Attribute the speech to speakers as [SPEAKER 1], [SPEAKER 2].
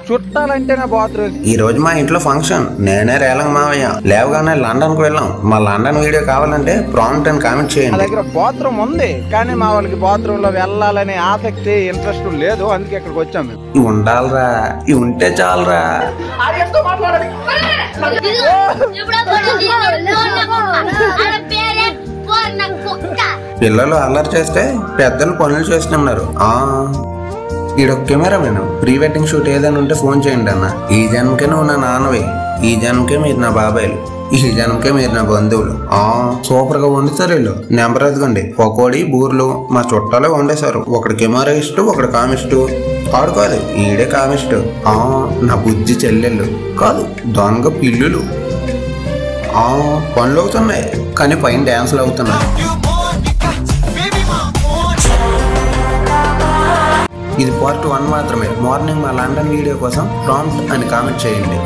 [SPEAKER 1] చుట్టాలంటేనే bathroom.
[SPEAKER 2] ఈ రోజు మా ఇంట్లో ఫంక్షన్, నేనే రేలంగ్ మావయ్య. లేవగానే లండన్ కు వెళ్ళాం. మా లండన్ వీడియో కావాలంటే ప్రాంప్ట్ అని కామెంట్
[SPEAKER 1] మా
[SPEAKER 2] చేయండి.
[SPEAKER 1] దగ్గర బాత్రూమ్ ఉంది, కానీ మా వాళ్ళకి బాత్రూమ్ లో వెళ్ళాలనే ఆసక్తి, ఇంట్రెస్ట్ లేదు. అందుకే ఇక్కడికి వచ్చాం మేము.
[SPEAKER 2] ఇవి ఉండాలరా, ఇవి ఉంటే చాలరా. పిల్లలు అల్లరి చేస్తే పెద్దలు పనులు చేస్తున్నారు. ఈడొక కెమెరామెన్. ప్రీ వెడ్డింగ్ షూట్ ఏదైనా ఉంటే ఫోన్ చేయండి అన్న. ఈ జన్మకే నువ్వు నా నాన్నవే, ఈ జన్మకే మీరు నా బాబాయిలు, ఈ జన్మకే మీరు నా బంధువులు. సూపర్ గా వండుతారు వీళ్ళు. నెంబర్ ఎదుగండి. పకోడీ బూర్లు మా చుట్టాలే వండేశారు. ఒకటి కెమెరా ఇష్టం, ఒకటి కామిస్టు. కాదు కాదు, ఈడే కామిస్టు. నా బుజ్జి చెల్లెళ్ళు కాదు, దొంగ పిల్లులు. పనులు అవుతున్నాయి, కానీ పైన డ్యాన్సులు అవుతున్నాయి. ఇది పార్ట్ 1 మాత్రమే. మార్నింగ్ మా లండన్ వీడియో కోసం ప్రాంప్ట్ అని కామెంట్ చేయండి.